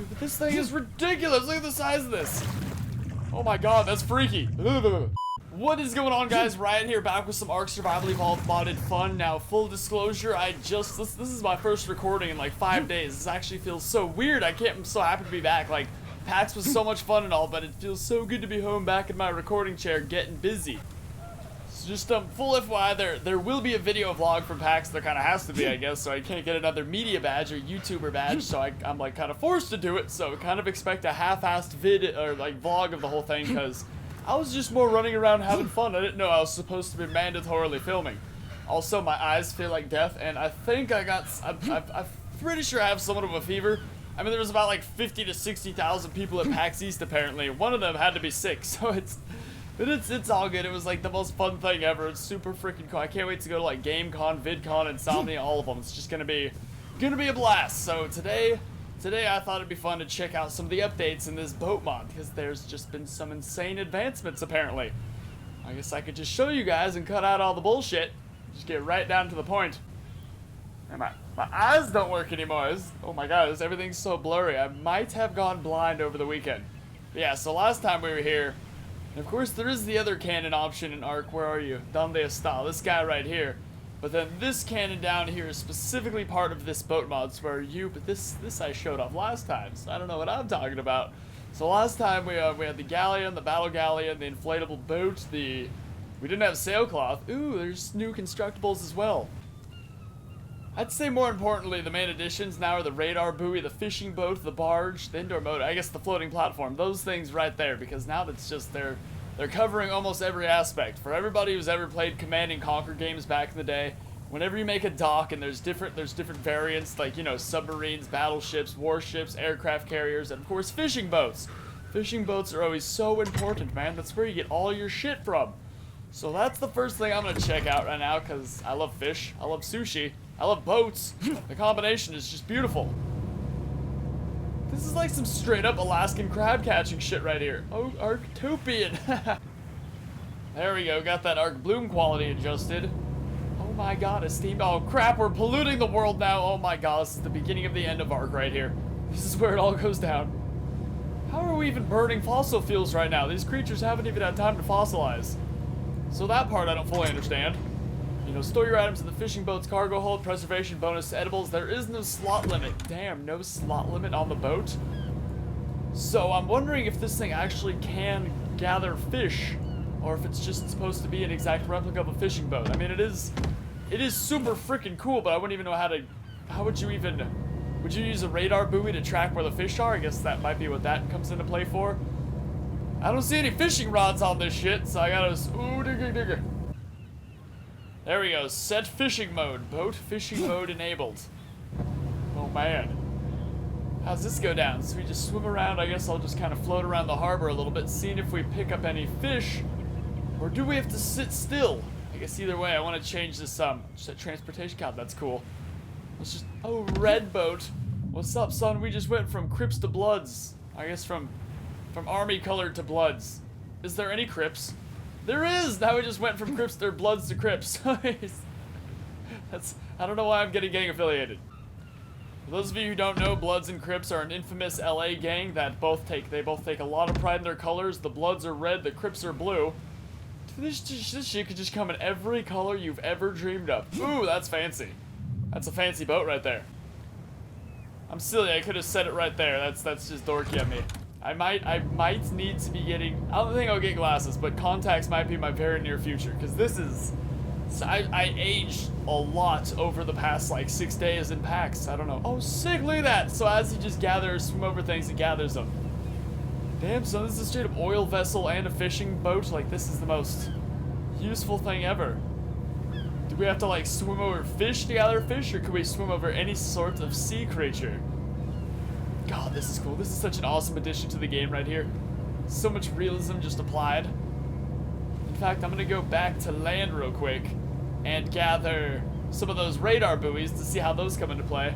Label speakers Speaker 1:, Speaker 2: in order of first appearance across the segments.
Speaker 1: Dude, but this thing is ridiculous. Look at the size of this. Oh my god, that's freaky. What is going on, guys? Ryan here, back with some Ark Survival Evolved modded fun. Now, full disclosure, this is my first recording in like 5 days. This actually feels so weird. I'm so happy to be back. Like, PAX was so much fun and all, but it feels so good to be home back in my recording chair getting busy. So just full FYI, there will be a video vlog from PAX. There kind of has to be, I guess, so I can't get another media badge or YouTuber badge, so I'm like kind of forced to do it. So kind of expect a half-assed vid or like vlog of the whole thing, because I was just more running around having fun. I didn't know I was supposed to be mandatorily filming. Also, my eyes feel like death, and I think I'm pretty sure I have somewhat of a fever. I mean, there was about like 50 to 60,000 people at PAX East apparently. One of them had to be sick, so it's all good. It was like the most fun thing ever. It's super freaking cool. I can't wait to go to like GameCon, VidCon, Insomnia, all of them. It's just gonna be a blast. So today I thought it'd be fun to check out some of the updates in this boat mod, because there's just been some insane advancements apparently. I guess I could just show you guys and cut out all the bullshit. Just get right down to the point. And my eyes don't work anymore. Oh my god, everything's so blurry. I might have gone blind over the weekend. But yeah, so last time we were here, and of course there is the other cannon option in Ark. Where are you? ¿Dónde está? This guy right here. But then this cannon down here is specifically part of this boat mod. So where are you? But this I showed off last time, so I don't know what I'm talking about. So last time we had the galleon, the battle galleon, the inflatable boat, we didn't have sailcloth. Ooh, there's new constructibles as well. I'd say more importantly, the main additions now are the radar buoy, the fishing boat, the barge, the indoor motor, I guess the floating platform, those things right there, because now that's just, they're covering almost every aspect. For everybody who's ever played Command and Conquer games back in the day, whenever you make a dock and there's different variants, like, you know, submarines, battleships, warships, aircraft carriers, and of course fishing boats. Fishing boats are always so important, man. That's where you get all your shit from. So that's the first thing I'm gonna check out right now, because I love fish, I love sushi, I love boats. The combination is just beautiful. This is like some straight up Alaskan crab catching shit right here. Oh, Arctopian. There we go, got that Ark bloom quality adjusted. Oh my god, oh crap, we're polluting the world now. Oh my god, this is the beginning of the end of Ark right here. This is where it all goes down. How are we even burning fossil fuels right now? These creatures haven't even had time to fossilize. So that part I don't fully understand. You know, store your items in the fishing boat's cargo hold, preservation bonus to edibles. There is no slot limit. Damn, no slot limit on the boat. So I'm wondering if this thing actually can gather fish, or if it's just supposed to be an exact replica of a fishing boat. I mean, it is super freaking cool, but I wouldn't even know how would you use a radar buoy to track where the fish are? I guess that might be what that comes into play for. I don't see any fishing rods on this shit, so I gotta, ooh, digger. There we go, set fishing mode, boat fishing mode enabled. Oh man. How's this go down? So we just swim around, I guess I'll just kind of float around the harbor a little bit, seeing if we pick up any fish, or do we have to sit still? I guess either way, I want to change this, set transportation count, that's cool. Let's just, oh, red boat. What's up, son? We just went from Crips to Bloods. I guess from army colored to Bloods. Is there any Crips? There is! Now we just went from Crips or Bloods to Crips. I don't know why I'm getting gang affiliated. For those of you who don't know, Bloods and Crips are an infamous LA gang that both take a lot of pride in their colors. The Bloods are red, the Crips are blue. This shit could just come in every color you've ever dreamed of. Ooh, that's fancy. That's a fancy boat right there. I'm silly, I could have said it right there. That's just dorky of me. I might need to be getting, I don't think I'll get glasses, but contacts might be my very near future, because this is, I aged a lot over the past like 6 days in PAX. I don't know. Oh, sick, look at that. So as you just swim over things, it gathers them. Damn, so this is a straight up oil vessel and a fishing boat. Like, this is the most useful thing ever. Do we have to like swim over fish to gather fish, or could we swim over any sort of sea creature? God, this is cool. This is such an awesome addition to the game right here. So much realism just applied. In fact, I'm gonna go back to land real quick and gather some of those radar buoys to see how those come into play.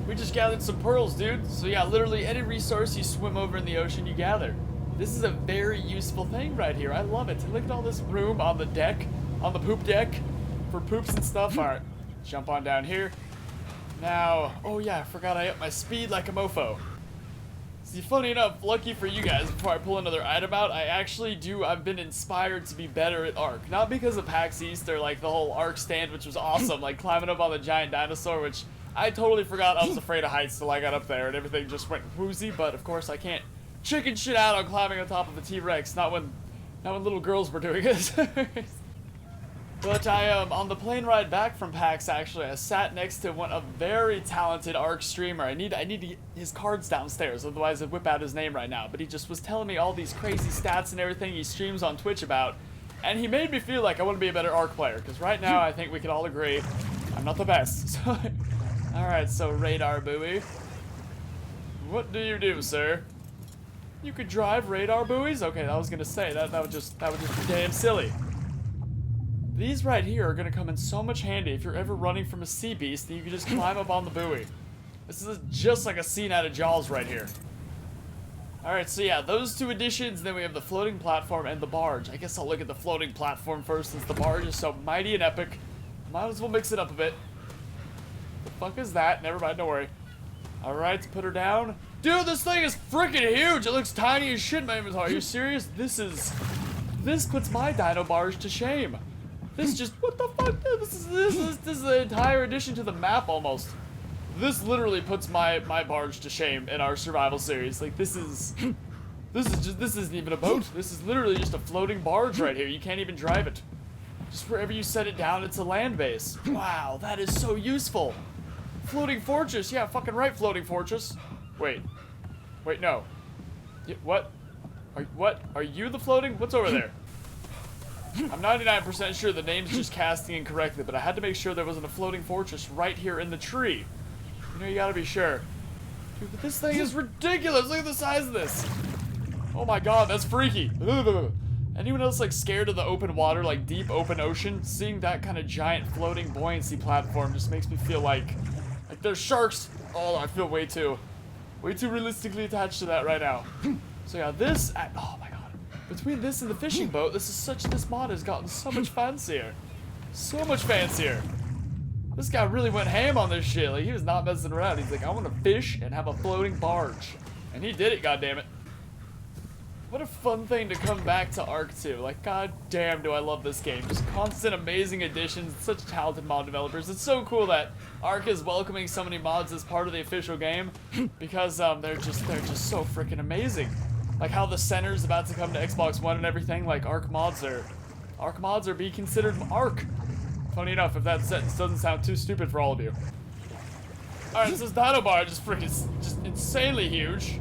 Speaker 1: We just gathered some pearls, dude. So yeah, literally any resource you swim over in the ocean, you gather. This is a very useful thing right here. I love it. Look at all this room on the deck, on the poop deck, for poops and stuff. All right, jump on down here. Now, oh yeah, I forgot I upped my speed like a mofo. See, funny enough, lucky for you guys, before I pull another item out, I've been inspired to be better at Ark. Not because of PAX East or like the whole Ark stand, which was awesome, like climbing up on the giant dinosaur, which I totally forgot I was afraid of heights till I got up there and everything just went woozy, but of course I can't chicken shit out on climbing on top of a T-Rex, not when little girls were doing it. But on the plane ride back from PAX, actually, I sat next to a very talented Ark streamer. I need to get his cards downstairs, otherwise I'd whip out his name right now. But he just was telling me all these crazy stats and everything he streams on Twitch about, and he made me feel like I want to be a better Ark player, because right now I think we can all agree I'm not the best. So, alright, so radar buoy. What do you do, sir? You could drive radar buoys? Okay, I was gonna say, that would just be damn silly. These right here are going to come in so much handy if you're ever running from a sea beast that you can just climb up on the buoy. This is just like a scene out of Jaws right here. Alright, so yeah, those two additions, then we have the floating platform and the barge. I guess I'll look at the floating platform first since the barge is so mighty and epic. Might as well mix it up a bit. The fuck is that? Never mind, don't worry. Alright, put her down. Dude, this thing is freaking huge! It looks tiny as shit in my inventory. Are you serious? This puts my dino barge to shame. This just, what the fuck, dude? This is the entire addition to the map almost. This literally puts my barge to shame in our survival series. Like, this isn't even a boat. This is literally just a floating barge right here. You can't even drive it. Just wherever you set it down, it's a land base. Wow, that is so useful. Floating fortress, yeah, fucking right, floating fortress. Wait, no. What? Are you the floating? What's over there? I'm 99% sure the name's just casting incorrectly, but I had to make sure there wasn't a floating fortress right here in the tree. You know, you gotta be sure. Dude, but this thing is ridiculous! Look at the size of this! Oh my god, that's freaky! Ugh. Anyone else, like, scared of the open water, like, deep open ocean? Seeing that kind of giant floating buoyancy platform just makes me feel like there's sharks! Oh, I feel way too realistically attached to that right now. So yeah, oh my god. Between this and the fishing boat, this mod has gotten so much fancier. So much fancier. This guy really went ham on this shit. Like, he was not messing around. He's like, I want to fish and have a floating barge. And he did it, goddammit. What a fun thing to come back to Ark 2. Like, goddamn, do I love this game. Just constant amazing additions, such talented mod developers. It's so cool that Ark is welcoming so many mods as part of the official game, because they're just so freaking amazing. Like how the center's about to come to Xbox One and everything, like Ark mods are being considered Ark. Funny enough, if that sentence doesn't sound too stupid for all of you. Alright, this dino barge is freaking just insanely huge.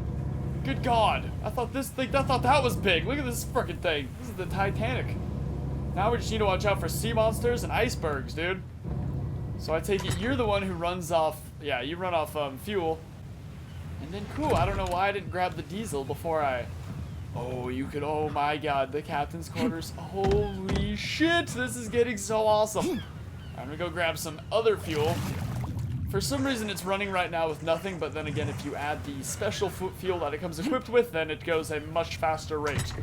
Speaker 1: Good god. I thought that was big. Look at this freaking thing. This is the Titanic. Now we just need to watch out for sea monsters and icebergs, dude. So I take it you're the one who runs off, yeah, you run off fuel. And then, cool, I don't know why I didn't grab the diesel before oh my god, the captain's quarters. Holy shit, this is getting so awesome. I'm gonna go grab some other fuel. For some reason, it's running right now with nothing, but then again, if you add the special fuel that it comes equipped with, then it goes a much faster rate.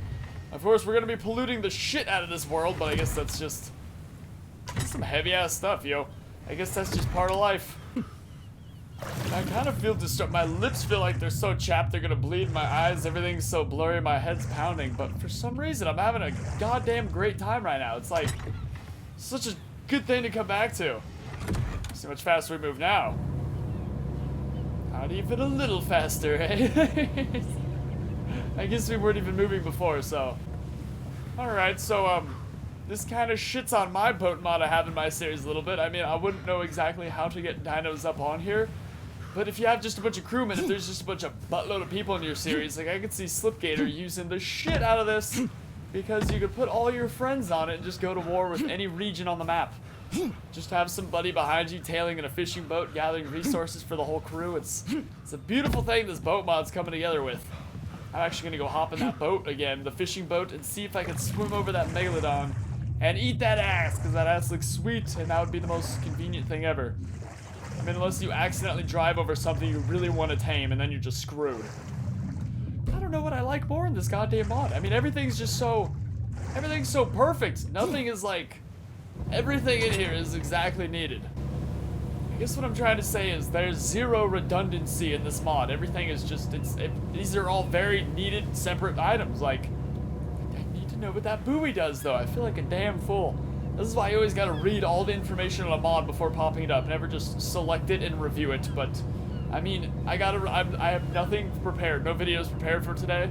Speaker 1: Of course, we're gonna be polluting the shit out of this world, but I guess that's just some heavy-ass stuff, yo. I guess that's just part of life. I kind of feel disturbed. My lips feel like they're so chapped they're gonna bleed. My eyes, everything's so blurry, my head's pounding. But for some reason, I'm having a goddamn great time right now. It's like such a good thing to come back to. See how much faster we move now. Not even a little faster, eh? I guess we weren't even moving before, so. Alright, so, this kind of shits on my boat mod I have in my series a little bit. I mean, I wouldn't know exactly how to get dinos up on here. But if you have just a bunch of crewmen, if there's just a buttload of people in your series, like I could see Slipgator using the shit out of this, because you could put all your friends on it and just go to war with any region on the map. Just have somebody behind you tailing in a fishing boat, gathering resources for the whole crew. It's a beautiful thing this boat mod's coming together with. I'm actually gonna go hop in that boat again, the fishing boat, and see if I can swim over that megalodon and eat that ass, because that ass looks sweet, and that would be the most convenient thing ever. I mean, unless you accidentally drive over something you really want to tame, and then you're just screwed. I don't know what I like more in this goddamn mod. I mean, everything's so perfect. Nothing is like, everything in here is exactly needed. I guess what I'm trying to say is there's zero redundancy in this mod. Everything is just, these are all very needed, separate items. Like, I need to know what that buoy does, though. I feel like a damn fool. This is why you always gotta read all the information on a mod before popping it up. Never just select it and review it. But, I mean, I have nothing prepared. No videos prepared for today.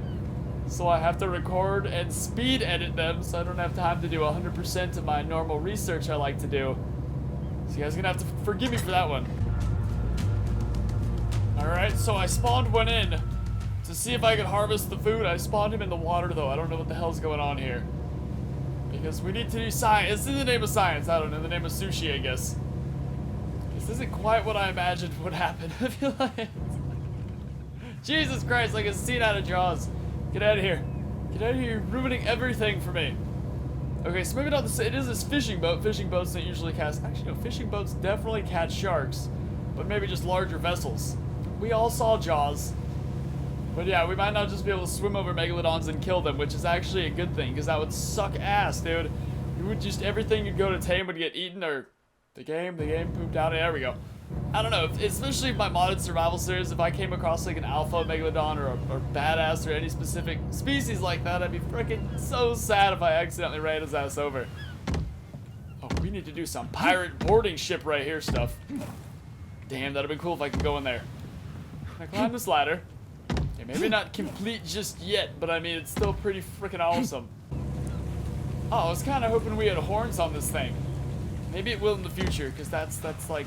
Speaker 1: So I have to record and speed edit them, so I don't have time to do 100% of my normal research I like to do. So you guys are gonna have to forgive me for that one. Alright, so I spawned one in to see if I could harvest the food. I spawned him in the water, though. I don't know what the hell's going on here. Because we need to do science. It's in the name of science. I don't know. In the name of sushi, I guess. This isn't quite what I imagined would happen. I feel like... Jesus Christ, like a scene out of Jaws. Get out of here. Get out of here. You're ruining everything for me. Okay, so maybe not the... It is this fishing boat. Fishing boats don't usually catch... Actually, no. Fishing boats definitely catch sharks. But maybe just larger vessels. We all saw Jaws. But yeah, we might not just be able to swim over megalodons and kill them, which is actually a good thing, because that would suck ass, dude. You would just... Everything you'd go to tame would get eaten, or... The game pooped out. There we go. I don't know, especially my modded survival series, if I came across like an alpha megalodon or badass or any specific species like that, I'd be freaking so sad if I accidentally ran his ass over. Oh, we need to do some pirate boarding ship right here stuff. Damn, that'd be cool if I could go in there. Can I climb this ladder? Okay, maybe not complete just yet, but I mean, it's still pretty freaking awesome. Oh, I was kind of hoping we had horns on this thing. Maybe it will in the future, because that's like...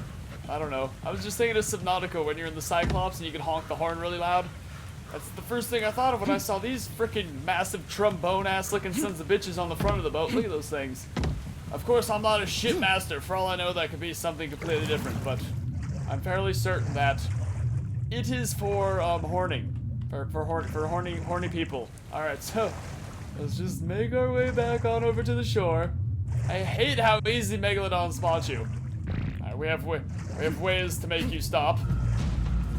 Speaker 1: I don't know. I was just thinking of Subnautica when you're in the Cyclops and you can honk the horn really loud. That's the first thing I thought of when I saw these freaking massive trombone-ass looking sons of bitches on the front of the boat. Look at those things. Of course, I'm not a ship master. For all I know, that could be something completely different, but I'm fairly certain that it is for horning. For horny people. Alright, so let's just make our way back on over to the shore. I hate how easy Megalodon spots you. Alright, we have ways to make you stop.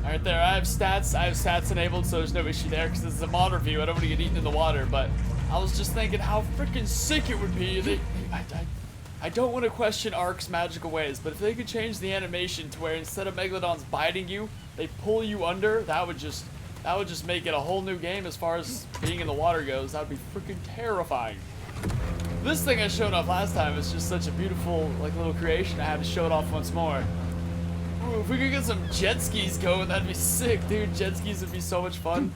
Speaker 1: Alright, there, I have stats enabled, so there's no issue there, because this is a mod review. I don't want to get eaten in the water, but I was just thinking how freaking sick it would be. I don't want to question Ark's magical ways, but if they could change the animation to where instead of Megalodons biting you, they pull you under, that would just make it a whole new game as far as being in the water goes. That would be freaking terrifying. This thing I showed off last time is just such a beautiful, like, little creation. I had to show it off once more. Ooh, if we could get some jet skis going, that'd be sick, dude. Jet skis would be so much fun.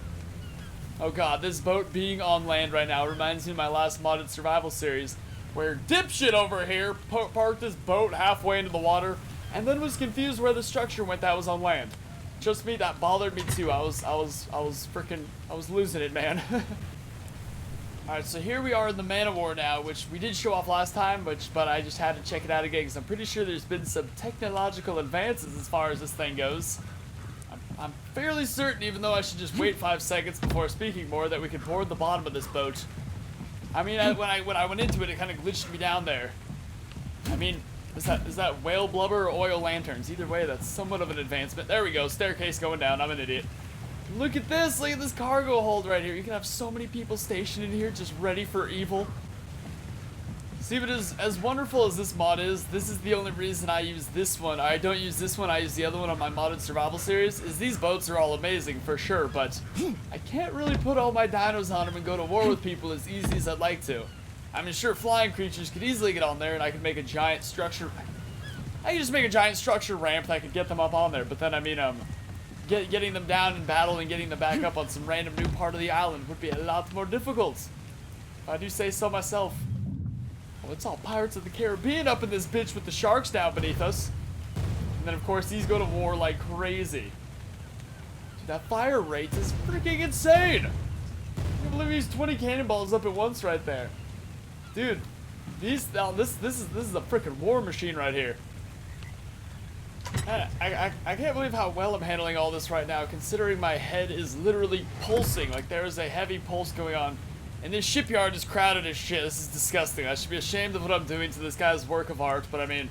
Speaker 1: Oh god, this boat being on land right now reminds me of my last modded survival series, where dipshit over here parked this boat halfway into the water, and then was confused where the structure went that was on land. Trust me, that bothered me too. I was losing it, man. Alright, so here we are in the Man of War now, which we did show off last time, but I just had to check it out again, because I'm pretty sure there's been some technological advances as far as this thing goes. I'm fairly certain, even though I should just wait 5 seconds before speaking more, that we could board the bottom of this boat. I mean, when I went into it, it kind of glitched me down there. I mean, is that whale blubber or oil lanterns? Either way, that's somewhat of an advancement. There we go, staircase going down. I'm an idiot. Look at this! Look at this cargo hold right here. You can have so many people stationed in here just ready for evil. See, but as wonderful as this mod is, this is the only reason I use this one. I don't use this one, I use the other one on my modded survival series, is these boats are all amazing for sure, but I can't really put all my dinos on them and go to war with people as easy as I'd like to. I mean, sure, flying creatures could easily get on there and I could make a giant structure... I could just make a giant structure ramp that I could get them up on there, but then, I mean, getting them down in battle and getting them back up on some random new part of the island would be a lot more difficult. If I do say so myself. Oh, it's all Pirates of the Caribbean up in this bitch with the sharks down beneath us. And then, of course, these go to war like crazy. Dude, that fire rate is freaking insane. I can't believe he's 20 cannonballs up at once right there. Dude, this is a freaking war machine right here. I can't believe how well I'm handling all this right now, considering my head is literally pulsing. Like, there is a heavy pulse going on. And this shipyard is crowded as shit. This is disgusting. I should be ashamed of what I'm doing to this guy's work of art, but I mean,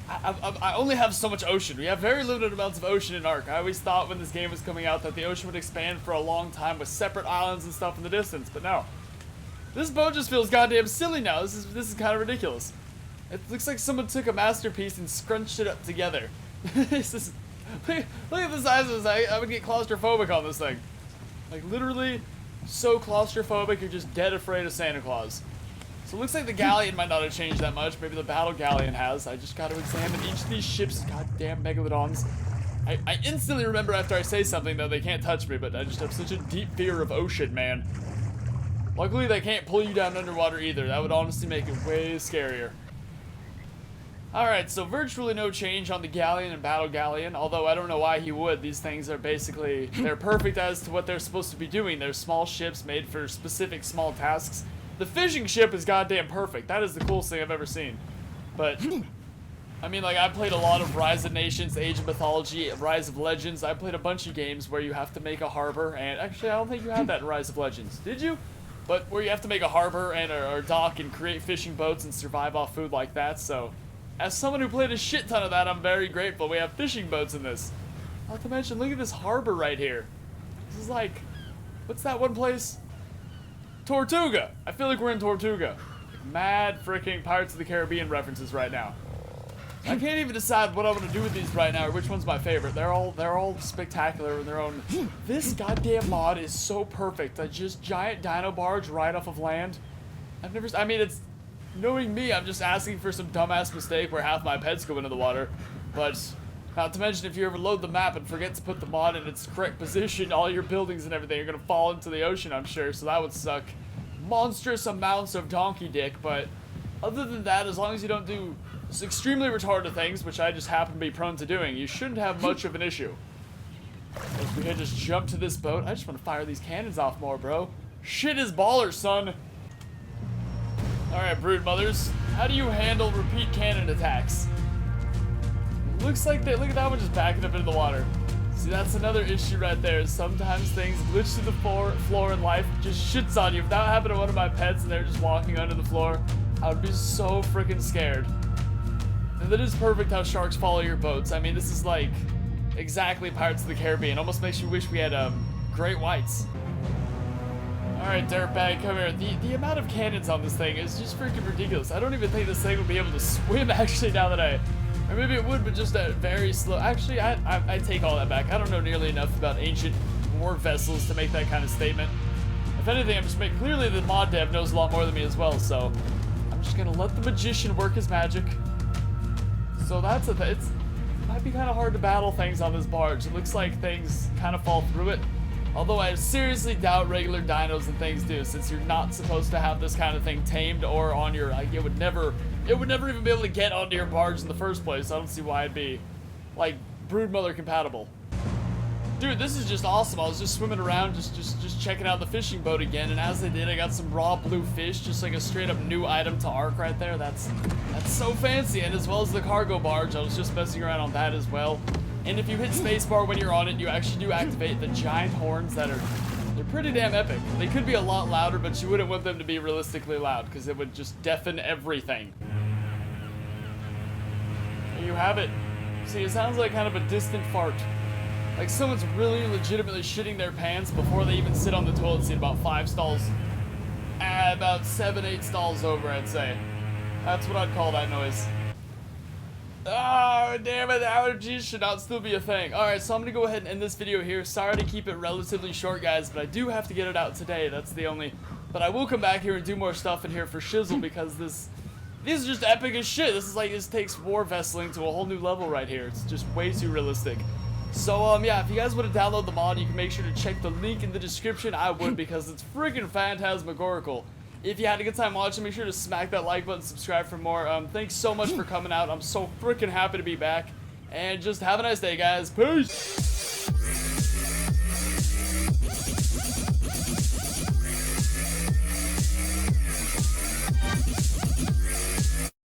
Speaker 1: I only have so much ocean. We have very limited amounts of ocean in Ark. I always thought when this game was coming out that the ocean would expand for a long time with separate islands and stuff in the distance, but no. This boat just feels goddamn silly now. This is kind of ridiculous. It looks like someone took a masterpiece and scrunched it up together. This is, look at the size of this. I would get claustrophobic on this thing. Like, literally so claustrophobic, you're just dead afraid of Santa Claus. So it looks like the galleon might not have changed that much. Maybe the battle galleon has. I just got to examine each of these ships' goddamn megalodons. I instantly remember after I say something, though, they can't touch me, but I just have such a deep fear of ocean, man. Luckily, they can't pull you down underwater either. That would honestly make it way scarier. Alright, so virtually no change on the galleon and battle galleon, although I don't know why he would. These things are basically, they're perfect as to what they're supposed to be doing. They're small ships made for specific small tasks. The fishing ship is goddamn perfect. That is the coolest thing I've ever seen. But, I mean, like, I played a lot of Rise of Nations, Age of Mythology, Rise of Legends. I played a bunch of games where you have to make a harbor, and actually, I don't think you had that in Rise of Legends. Did you? But where you have to make a harbor and or dock and create fishing boats and survive off food like that, so as someone who played a shit ton of that, I'm very grateful we have fishing boats in this. Not to mention, look at this harbor right here. This is like, what's that one place? Tortuga. I feel like we're in Tortuga. Like, mad freaking Pirates of the Caribbean references right now. I can't even decide what I'm gonna do with these right now or which one's my favorite. They're all spectacular in their own. This goddamn mod is so perfect. A just giant dino barge right off of land. I mean, it's, knowing me, I'm just asking for some dumbass mistake where half my pets go into the water. But not to mention, if you ever load the map and forget to put the mod in its correct position, all your buildings and everything are gonna fall into the ocean, I'm sure. So that would suck monstrous amounts of donkey dick. But other than that, as long as you don't do extremely retarded things, which I just happen to be prone to doing, you shouldn't have much of an issue. If we could just jump to this boat, I just want to fire these cannons off more, bro. Shit is baller, son. Alright, brood mothers, how do you handle repeat cannon attacks? Looks like they, look at that one just backing up into the water. See, that's another issue right there. Sometimes things glitch to the floor in life, just shits on you. If that happened to one of my pets and they're just walking under the floor, I would be so freaking scared. And that is perfect how sharks follow your boats. I mean, this is like exactly Pirates of the Caribbean. Almost makes you wish we had great whites. Alright, dirtbag, come here. The amount of cannons on this thing is just freaking ridiculous. I don't even think this thing would be able to swim, actually, now that or maybe it would, but just at very slow. Actually, I take all that back. I don't know nearly enough about ancient war vessels to make that kind of statement. If anything, I'm just making clearly the mod dev knows a lot more than me as well, so I'm just gonna let the magician work his magic. So that's it might be kind of hard to battle things on this barge. It looks like things kind of fall through it. Although I seriously doubt regular dinos and things do, since you're not supposed to have this kind of thing tamed or on your, like, it would never even be able to get onto your barge in the first place. I don't see why it'd be, like, broodmother compatible. Dude, this is just awesome. I was just swimming around, just checking out the fishing boat again, and as I did, I got some raw blue fish, just like a straight up new item to Ark right there. That's so fancy, and as well as the cargo barge, I was just messing around on that as well. And if you hit spacebar when you're on it, you actually do activate the giant horns that they're pretty damn epic. They could be a lot louder, but you wouldn't want them to be realistically loud, because it would just deafen everything. There you have it. See, it sounds like kind of a distant fart. Like someone's really legitimately shitting their pants before they even sit on the toilet seat about 5 stalls. About 7, 8 stalls over, I'd say. That's what I'd call that noise. Oh, damn it, allergies should not still be a thing. Alright, so I'm gonna go ahead and end this video here. Sorry to keep it relatively short, guys, but I do have to get it out today. That's the only... But I will come back here and do more stuff in here for shizzle, because this is just epic as shit. This takes war vesseling to a whole new level right here. It's just way too realistic. So, yeah, if you guys want to download the mod, you can make sure to check the link in the description. I would, because it's freaking phantasmagorical. If you had a good time watching, make sure to smack that like button, subscribe for more. Thanks so much for coming out. I'm so freaking happy to be back. And just have a nice day, guys. Peace!